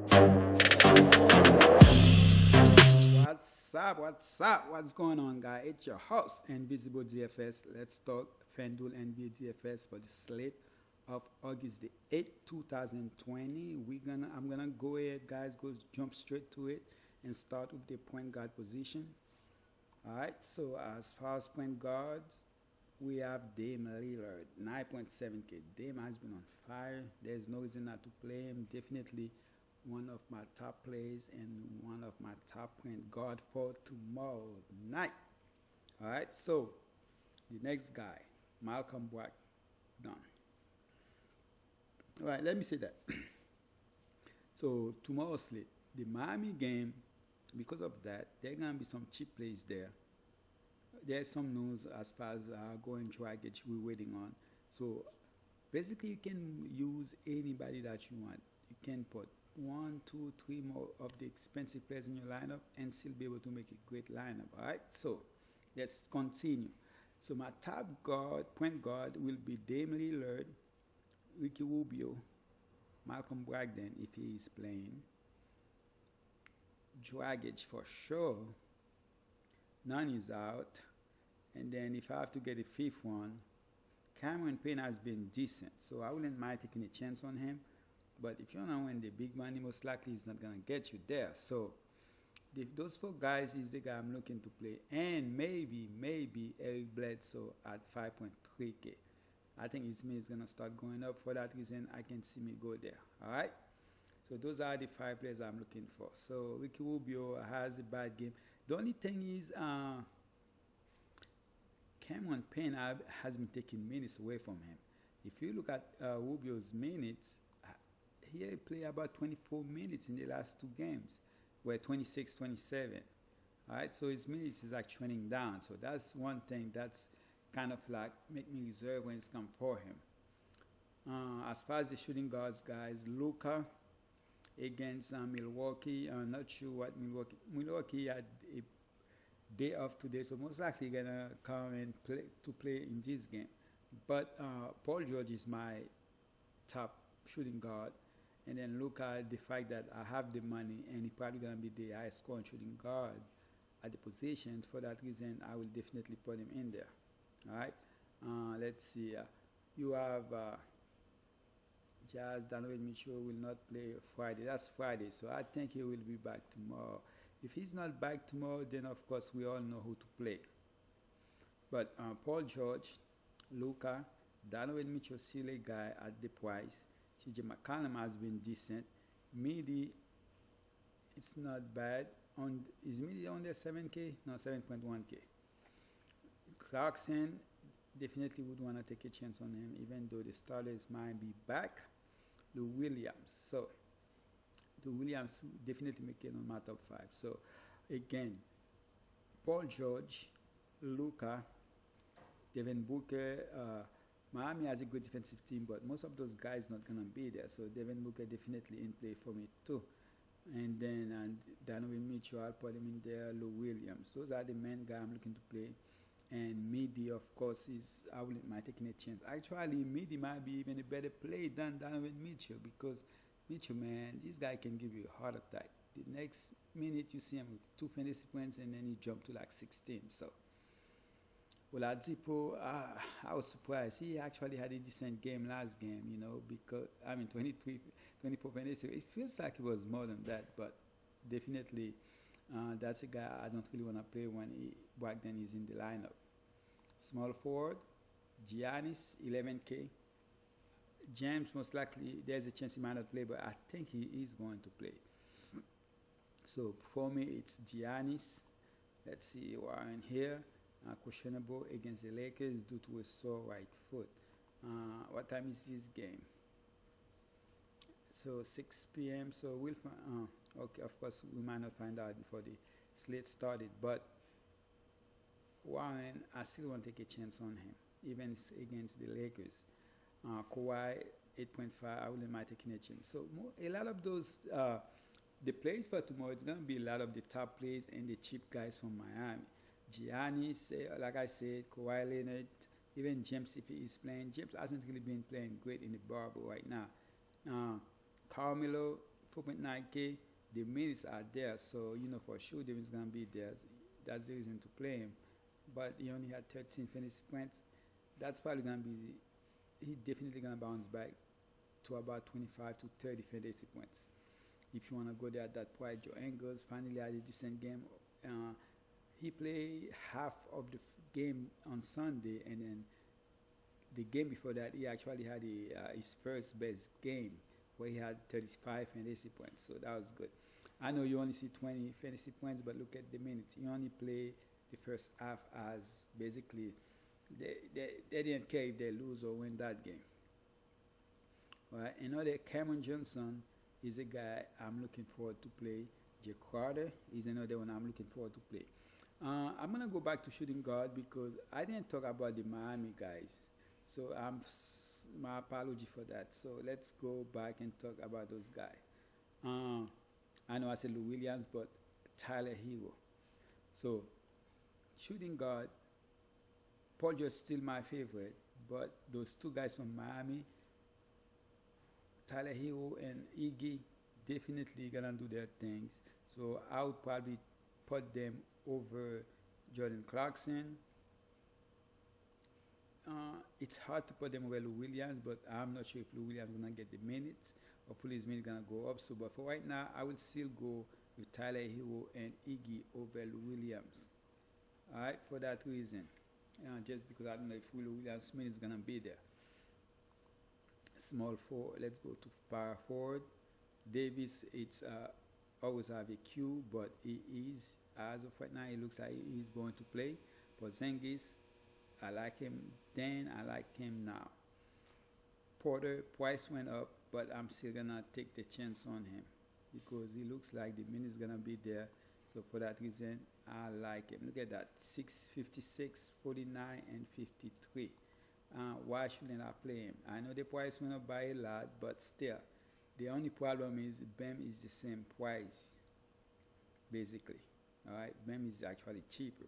What's up? What's up? What's going on, guys? It's your host, Invisible DFS. Let's talk Fanduel NBA DFS for the slate of August the 8th, 2020. I'm gonna go ahead, guys, go jump straight to it and start with the point guard position. All right. So as far as point guards, we have Dame Lillard, 9.7K. Dame has been on fire. There's no reason not to play him. Definitely one of my top plays and one of my top point guard for tomorrow night. All right, so the next guy, Malcolm Brogdon. All right, let me say that. So tomorrow's slate, the Miami game, because of that, there are gonna be some cheap plays there. There's some news as far as going Dragic we're waiting on. So basically, you can use anybody that you want. You can put one, two, three more of the expensive players in your lineup and still be able to make a great lineup. All right. So let's continue. So my top guard, point guard, will be Dame Lillard, Ricky Rubio, Malcolm Brogdon if he is playing, Dragic for sure. None is out. And then if I have to get a fifth one, Cameron Payne has been decent, so I wouldn't mind taking a chance on him. But if you want to win the big money, most likely he's not going to get you there. So those four guys is the guy I'm looking to play. And maybe Eric Bledsoe at 5.3K. I think his money is going to start going up. For that reason, I can see me go there. All right? So those are the five players I'm looking for. So Ricky Rubio has a bad game. The only thing is Cameron Payne has been taking minutes away from him. If you look at Rubio's minutes, he played about 24 minutes in the last two games, where 26, 27. All right, so his minutes is like trending down. So that's one thing that's kind of like make me reserve when it's come for him. As far as the shooting guards, guys, Luka against Milwaukee. I'm not sure what Milwaukee had a day off today, so most likely gonna come and play in this game. But Paul George is my top shooting guard, and then look at the fact that I have the money, and he's probably gonna be the highest scoring shooting guard at the position. For that reason, I will definitely put him in there. All right. Let's see. You have Jazz. Donovan Mitchell will not play Friday. That's Friday, so I think he will be back tomorrow. If he's not back tomorrow, then of course we all know who to play. But Paul George, Luka, Donovan Mitchell, silly guy at the price. CJ McCollum has been decent. Midi, it's not bad. Is Midi on there 7K? No, 7.1K. Clarkson, definitely would want to take a chance on him, even though the starters might be back. Lou Williams. So, Lou Williams definitely make it on my top five. So, again, Paul George, Luka, Devin Booker. Miami has a good defensive team, but most of those guys not gonna be there. So Devin Booker definitely in play for me too. And then Donovan Mitchell, I'll put him in there. Lou Williams. Those are the main guys I'm looking to play. And Midi, of course, I wouldn't mind taking a chance. Actually, Midi might be even a better play than Donovan Mitchell, because Mitchell, man, this guy can give you a heart attack. The next minute you see him with 2 fantasy points, and then he jump to like 16. So, Oladipo, I was surprised. He actually had a decent game last game, because, 24 fantasy. It feels like it was more than that, but definitely that's a guy I don't really want to play when Brogdon is in the lineup. Small forward, Giannis, 11K. James, most likely, there's a chance he might not play, but I think he is going to play. So for me, it's Giannis. Let's see, Warren here. Questionable against the Lakers due to a sore right foot. What time is this game? So 6 p.m. So we'll find. Okay, of course, we might not find out before the slate started, but Warren, I still want to take a chance on him, even against the Lakers. Kawhi, 8.5, I wouldn't mind taking a chance. So a lot of those, the plays for tomorrow, it's going to be a lot of the top plays and the cheap guys from Miami. Giannis, like I said, Kawhi Leonard, even James, if he is playing. James hasn't really been playing great in the bubble right now. Carmelo, 4.9K, the minutes are there, so for sure Davis gonna be there. That's the reason to play him. But he only had 13 fantasy points. That's probably gonna be. He definitely gonna bounce back to about 25 to 30 fantasy points. If you wanna go there at that price, Joe Engels finally had a decent game. He played half of the game on Sunday, and then the game before that, he actually had his first best game where he had 35 fantasy points. So that was good. I know you only see 20 fantasy points, but look at the minutes. He only played the first half as basically they didn't care if they lose or win that game. All right. Another Cameron Johnson is a guy I'm looking forward to play. Jay Crowder is another one I'm looking forward to play. I'm gonna go back to shooting guard because I didn't talk about the Miami guys. So my apology for that. So let's go back and talk about those guys. I know I said Lou Williams, but Tyler Hero. So shooting guard, Paul George still my favorite, but those two guys from Miami, Tyler Hero and Iggy, definitely gonna do their things. So I would probably put them over Jordan Clarkson. It's hard to put them over Lou Williams, but I'm not sure if Lou Williams is gonna get the minutes. Hopefully his minutes gonna go up. So, but for right now, I will still go with Tyler Hero and Iggy over Lou Williams. All right, for that reason, just because I don't know if Lou Williams' minutes gonna be there. Small forward. Let's go to power forward. Davis, it's always have a Q, but he is as of right now. It looks like he's going to play. Porzingis, I like him then. I like him now. Porter price went up, but I'm still gonna take the chance on him because he looks like the minutes gonna be there. So for that reason, I like him. Look at that, 656, 49, and 53. Why shouldn't I play him? I know the price went up by a lot, but still, the only problem is Bam is the same price, basically. All right, Bam is actually cheaper.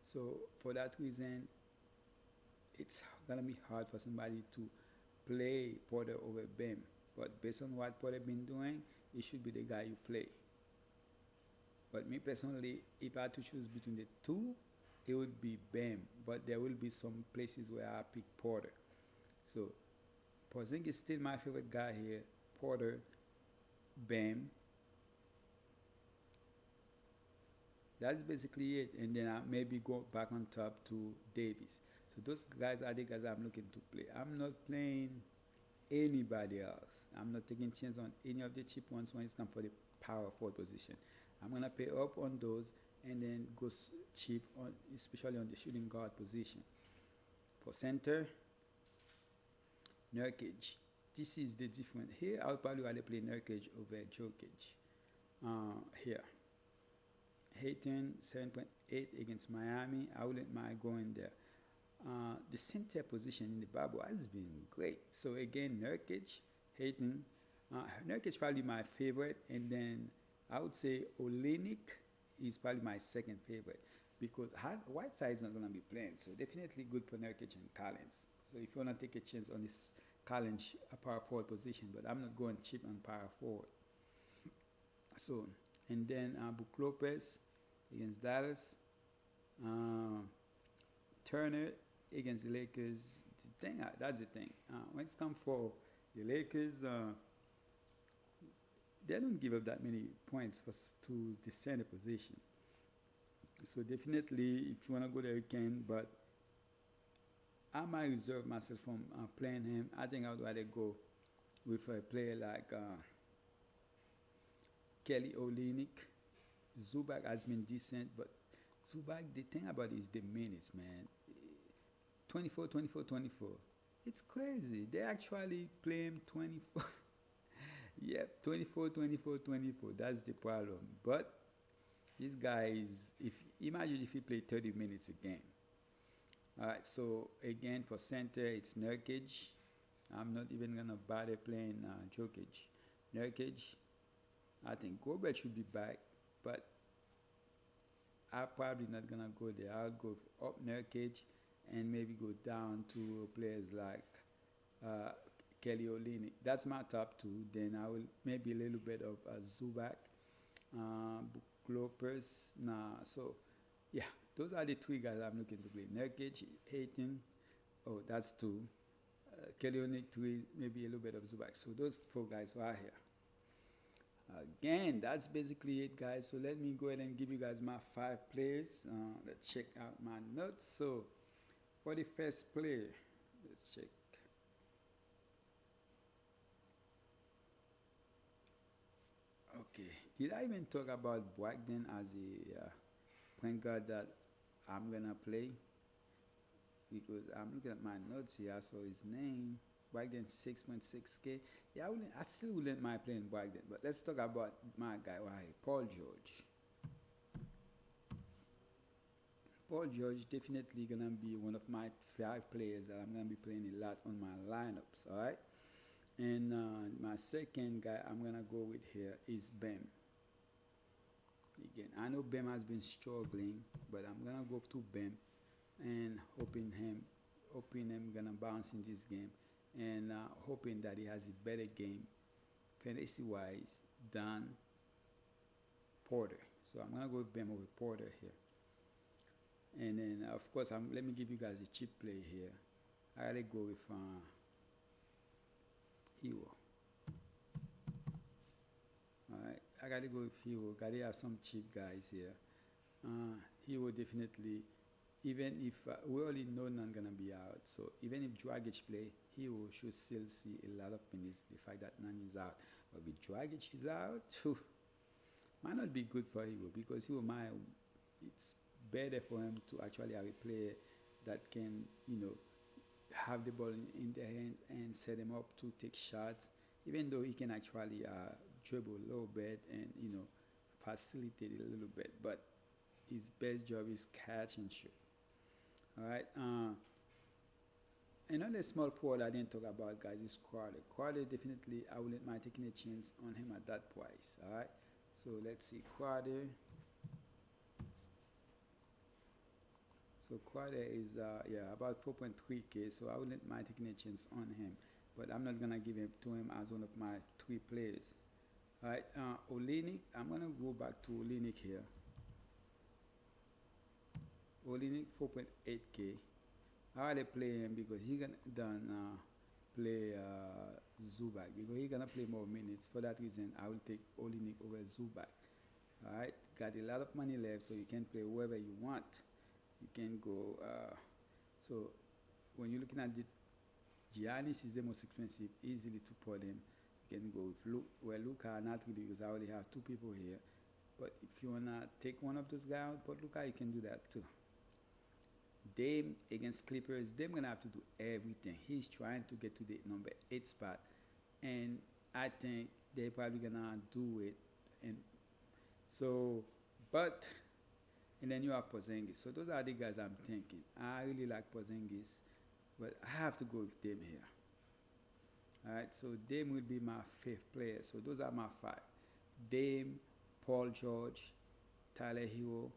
So for that reason, it's gonna be hard for somebody to play Porter over Bam. But based on what Porter been doing, it should be the guy you play. But me personally, if I had to choose between the two, it would be Bam. But there will be some places where I pick Porter. So Porzingis is still my favorite guy here. Porter, Bam. That's basically it. And then I maybe go back on top to Davis. So those guys are the guys I'm looking to play. I'm not playing anybody else. I'm not taking chance on any of the cheap ones when it's come for the power forward position. I'm gonna pay up on those and then go cheap on, especially on the shooting guard position. For center, Nurkic. This is the difference. Here, I would probably rather play Nurkic over Jokic. Here. Hayton, 7.8 against Miami. I wouldn't mind going there. The center position in the bubble has been great. So again, Nurkic, Hayton. Nurkic is probably my favorite, and then I would say Olenek is probably my second favorite because Whiteside is not going to be playing. So definitely good for Nurkic and Collins. So if you want to take a chance on this Collins power forward position, but I'm not going cheap on power forward. So, and then Brook Lopez against Dallas. Turner against the Lakers. That's the thing. When it's come for the Lakers, they don't give up that many points to the center position. So definitely, if you want to go there, you can. But I might reserve myself from playing him. I think I would rather go with a player like Kelly Olynyk. Zubac has been decent, but Zubac, the thing about it is the minutes, man. 24, 24, 24. It's crazy. They actually play him 24. Yep, 24, 24, 24. That's the problem. But this guy is, imagine if he played 30 minutes a game. All right, so again, for center, it's Nurkic. I'm not even going to bother playing Jokic. Nurkic, I think Gobert should be back, but I'm probably not going to go there. I'll go up Nurkic and maybe go down to players like Kelly Olynyk. That's my top two. Then I will maybe a little bit of Zubac, Brook Lopez. Nah, so yeah, those are the three guys I'm looking to play. Nurkic, 18. Oh, that's two. Kelly Olynyk, three. Maybe a little bit of Zubac. So those four guys are here. Again, that's basically it, guys. So let me go ahead and give you guys my 5 players. Let's check out my notes. So for the first player, let's check. Okay, did I even talk about Brogdon as a point guard that I'm gonna play? Because I'm looking at my notes here. I saw his name. Brogdon 6.6K. Yeah, I still wouldn't mind playing Brogdon, but let's talk about my guy right here, Paul George. Paul George definitely gonna be one of my 5 players that I'm gonna be playing a lot on my lineups. All right, and my second guy I'm gonna go with here is Bam. Again, I know Bam has been struggling, but I'm gonna go to Bam and hoping him gonna bounce in this game, and hoping that he has a better game fantasy wise than Porter. So I'm gonna go with Bam over Porter here. And then of course let me give you guys a cheap play here. I gotta go with Hero. Alright, I gotta go with Hero. Gotta have some cheap guys here. Hero definitely, even if we already know none gonna be out, so even if Dragic play, Hero should still see a lot of minutes. The fact that none is out, but with Dragic is out, might not be good for Hero, because it's better for him to actually have a player that can, have the ball in their hands and set him up to take shots, even though he can actually dribble a little bit and facilitate it a little bit, but his best job is catch and shoot. All right. Another small forward I didn't talk about, guys, is Crowder. Crowder definitely, I wouldn't mind taking a chance on him at that price. All right. So let's see, Crowder. So Crowder is about 4.3K. So I wouldn't mind taking a chance on him, but I'm not gonna give it to him as one of my 3 players. All right. Olynyk. I'm gonna go back to Olynyk here. Olynyk 4.8K. I already play him because he's gonna play Zubac, because he's gonna play more minutes. For that reason, I will take Olynyk over Zubac. Alright, got a lot of money left, so you can play whoever you want. You can go. So when you're looking at the Giannis is the most expensive, easily to put him. You can go with Luka, not really, because I already have 2 people here. But if you wanna take one of those guys, put Luka, you can do that too. Dame against Clippers, Dame gonna have to do everything. He's trying to get to the number 8 spot, and I think they're probably gonna do it. And so, and then you have Porzingis. So those are the guys I'm thinking. I really like Porzingis, but I have to go with Dame here. All right, so Dame will be my 5th player. So those are my 5: Dame, Paul George, Tyler Hero,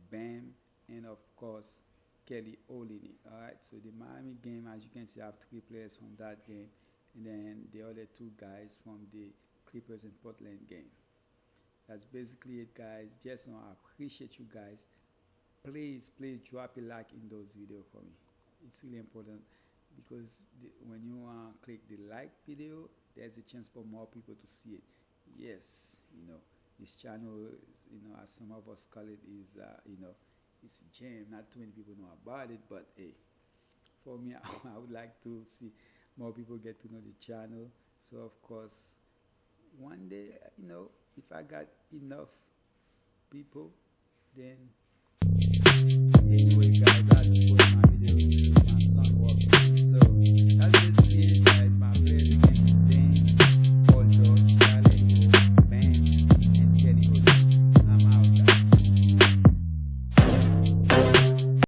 Bam, and of course Kelly Olynyk. All right, so the Miami game, as you can see, I have 3 players from that game, and then the other 2 guys from the Clippers and Portland game. That's basically it, guys. Just I appreciate you guys. Please drop a like in those videos for me. It's really important, because when you click the like video, there's a chance for more people to see it. Yes, this channel is, as some of us call it, is it's a gem. Not too many people know about it, but hey, for me, I would like to see more people get to know the channel. So of course, one day, if I got enough people, then anyway, guys, that's for my video. My son walking. So